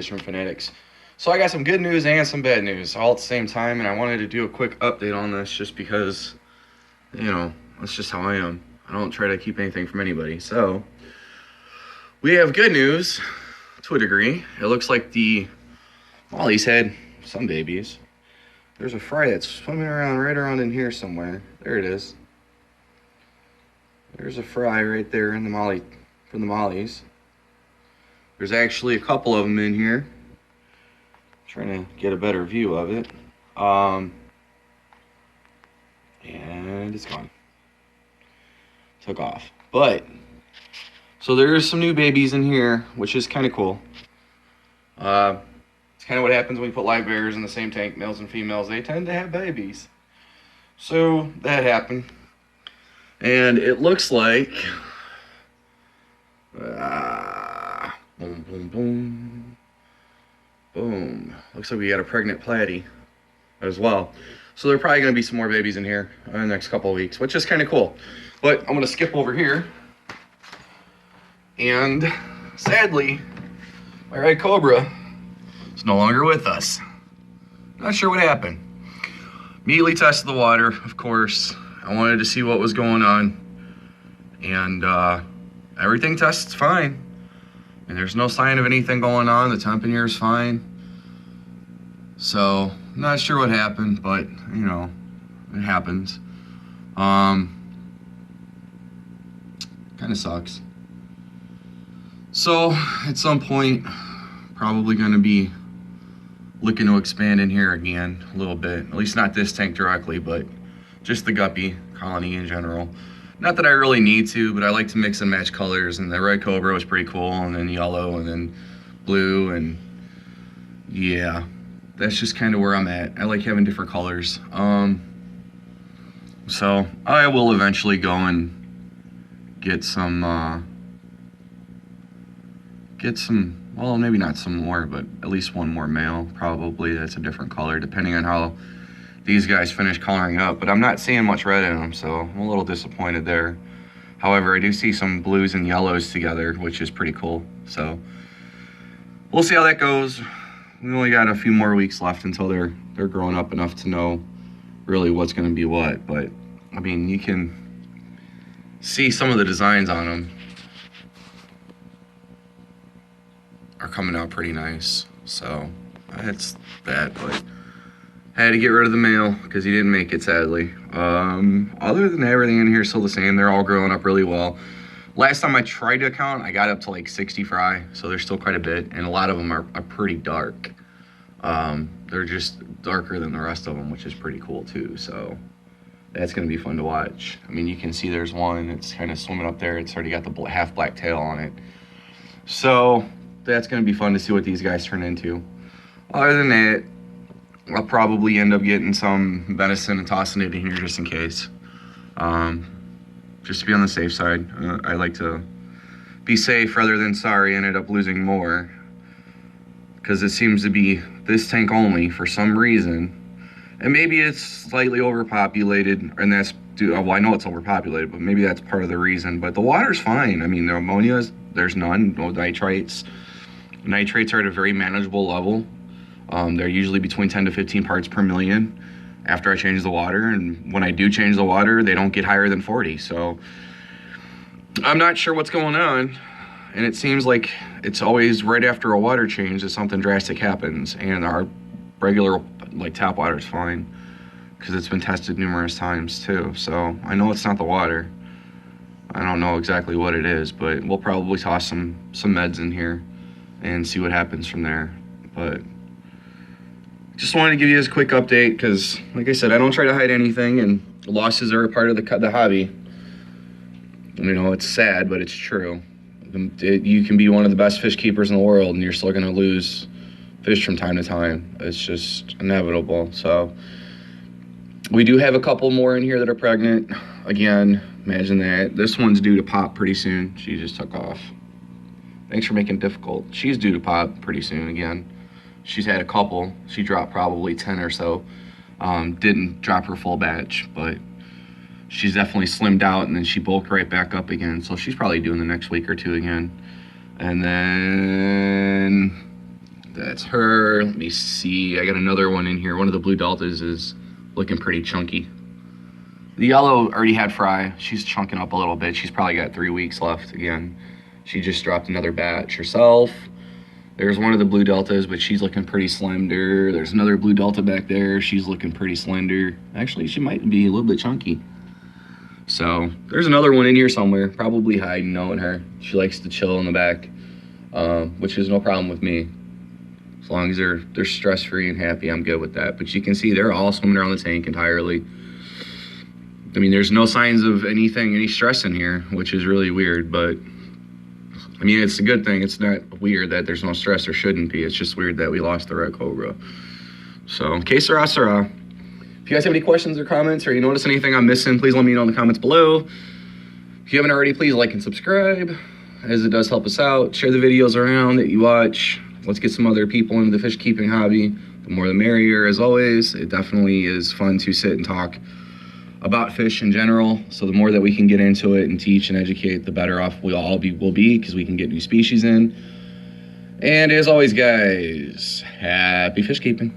Fisherman Fanatics. So I got some good news and some bad news all at the same time, and I wanted to do a quick update on this just because, that's just how I am. I don't try to keep anything from anybody. So we have good news to a degree. It looks like the Mollies had some babies. There's a fry that's swimming around right around in here somewhere. There it is. There's a fry right there in the Molly from the Mollies. There's actually a couple of them in here. Trying to get a better view of it. And it's gone. Took off. But so there's some new babies in here, which is kind of cool. It's kind of what happens when you put live bears in the same tank, males and females. They tend to have babies. So that happened. And it looks like boom, boom, boom, boom. Looks like we got a pregnant platy as well. So there are probably going to be some more babies in here in the next couple of weeks, which is kind of cool. But I'm going to skip over here. And sadly, my red cobra is no longer with us. Not sure what happened. Immediately tested the water, of course. I wanted to see what was going on. And everything tests fine. And there's no sign of anything going on. The temp in here is fine. So, not sure what happened, but, it happens. Kind of sucks. So, at some point, probably going to be looking to expand in here again a little bit. At least not this tank directly, but just the guppy colony in general. Not that I really need to, but I like to mix and match colors, and the red cobra was pretty cool, and then yellow, and then blue, and yeah, that's just kind of where I'm at. I like having different colors. So I will eventually go and get some, well, maybe not some more, but at least one more male, probably. That's a different color, depending on how these guys finish coloring up. But I'm not seeing much red in them, so I'm a little disappointed there. However, I do see some blues and yellows together, which is pretty cool. So we'll see how that goes. We only got a few more weeks left until they're growing up enough to know really what's going to be what. But I mean, you can see some of the designs on them are coming out pretty nice. So that's that. But I had to get rid of the male because he didn't make it, sadly. Other than that, everything in here is still the same. They're all growing up really well. Last time I tried to count, I got up to like 60 fry, so there's still quite a bit, and a lot of them are pretty dark. They're just darker than the rest of them, which is pretty cool too, so that's going to be fun to watch. I mean, you can see there's one, it's kind of swimming up there. It's already got the half black tail on it. So that's going to be fun to see what these guys turn into. Other than that, I'll probably end up getting some venison and tossing it in here just in case. Just to be on the safe side. I like to be safe rather than sorry and end up losing more. Because it seems to be this tank only for some reason. And maybe it's slightly overpopulated, and that's, well, I know it's overpopulated, but maybe that's part of the reason. But the water's fine. I mean, the ammonia, there's none, no nitrates. Nitrates are at a very manageable level. They're usually between 10 to 15 parts per million after I change the water, and when I do change the water, they don't get higher than 40. So I'm not sure what's going on, and it seems like it's always right after a water change that something drastic happens, and our regular tap water is fine because it's been tested numerous times too. So I know it's not the water. I don't know exactly what it is, but we'll probably toss some meds in here and see what happens from there. But just wanted to give you this quick update because, like I said, I don't try to hide anything, and losses are a part of the hobby. It's sad, but it's true. You can be one of the best fish keepers in the world, and you're still going to lose fish from time to time. It's just inevitable. So we do have a couple more in here that are pregnant. Again, imagine that. This one's due to pop pretty soon. She just took off. Thanks for making it difficult. She's due to pop pretty soon again. She's had a couple. She dropped probably 10 or so. Didn't drop her full batch, but she's definitely slimmed out, and then she bulked right back up again. So she's probably doing the next week or two again. And then That's her. Let me see. I got another one in here. One of the blue deltas is looking pretty chunky. The yellow already had fry. She's chunking up a little bit. She's probably got 3 weeks left again. She just dropped another batch herself. There's one of the blue deltas, but she's looking pretty slender. There's another blue delta back there. She's looking pretty slender. Actually, she might be a little bit chunky. So there's another one in here somewhere, probably hiding, knowing her. She likes to chill in the back, which is no problem with me. As long as they're stress-free and happy, I'm good with that. But you can see they're all swimming around the tank entirely. I mean, there's no signs of anything, any stress in here, which is really weird, but I mean, it's a good thing. It's not weird that there's no stress. There shouldn't be. It's just weird that we lost the red cobra. So, que sera, sera. If you guys have any questions or comments, or you notice anything I'm missing, please let me know in the comments below. If you haven't already, please like and subscribe, as it does help us out. Share the videos around that you watch. Let's get some other people into the fish keeping hobby. The more the merrier, as always. It definitely is fun to sit and talk about fish in general. So the more that we can get into it and teach and educate, the better off we'll be, because we can get new species in. And as always, guys, happy fish keeping.